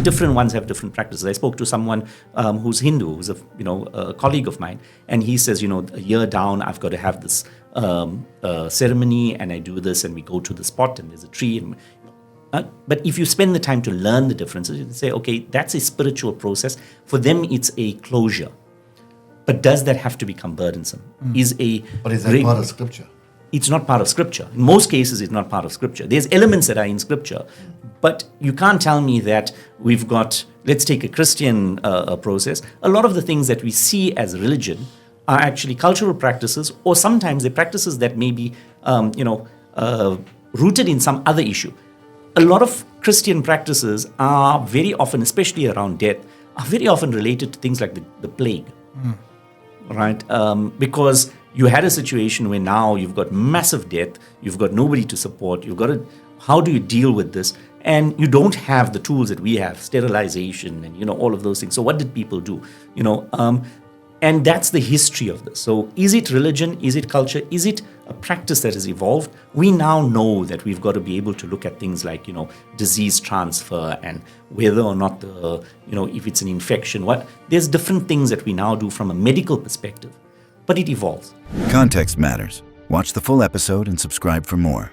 different ones have different practices. I spoke to someone who's Hindu, who's a colleague of mine, and he says, a year down, I've got to have this ceremony, and I do this, and we go to the spot, and there's a tree. But if you spend the time to learn the differences, you can say, okay, that's a spiritual process. For them, it's a closure. But does that have to become burdensome? But is that part of scripture? It's not part of scripture. In most cases, it's not part of scripture. There's elements that are in scripture, but you can't tell me that we've got, let's take a Christian process. A lot of the things that we see as religion are actually cultural practices, or sometimes they're practices that may be, rooted in some other issue. A lot of Christian practices are very often, especially around death, are very often related to things like the plague, right? Because you had a situation where now you've got massive death, you've got nobody to support, how do you deal with this? And you don't have the tools that we have, sterilization and, all of those things. So what did people do? And that's the history of this. So is it religion? Is it culture? Is it a practice that has evolved? We now know that we've got to be able to look at things like, disease transfer and whether or not if it's an infection, there's different things that we now do from a medical perspective, but it evolves. Context matters. Watch the full episode and subscribe for more.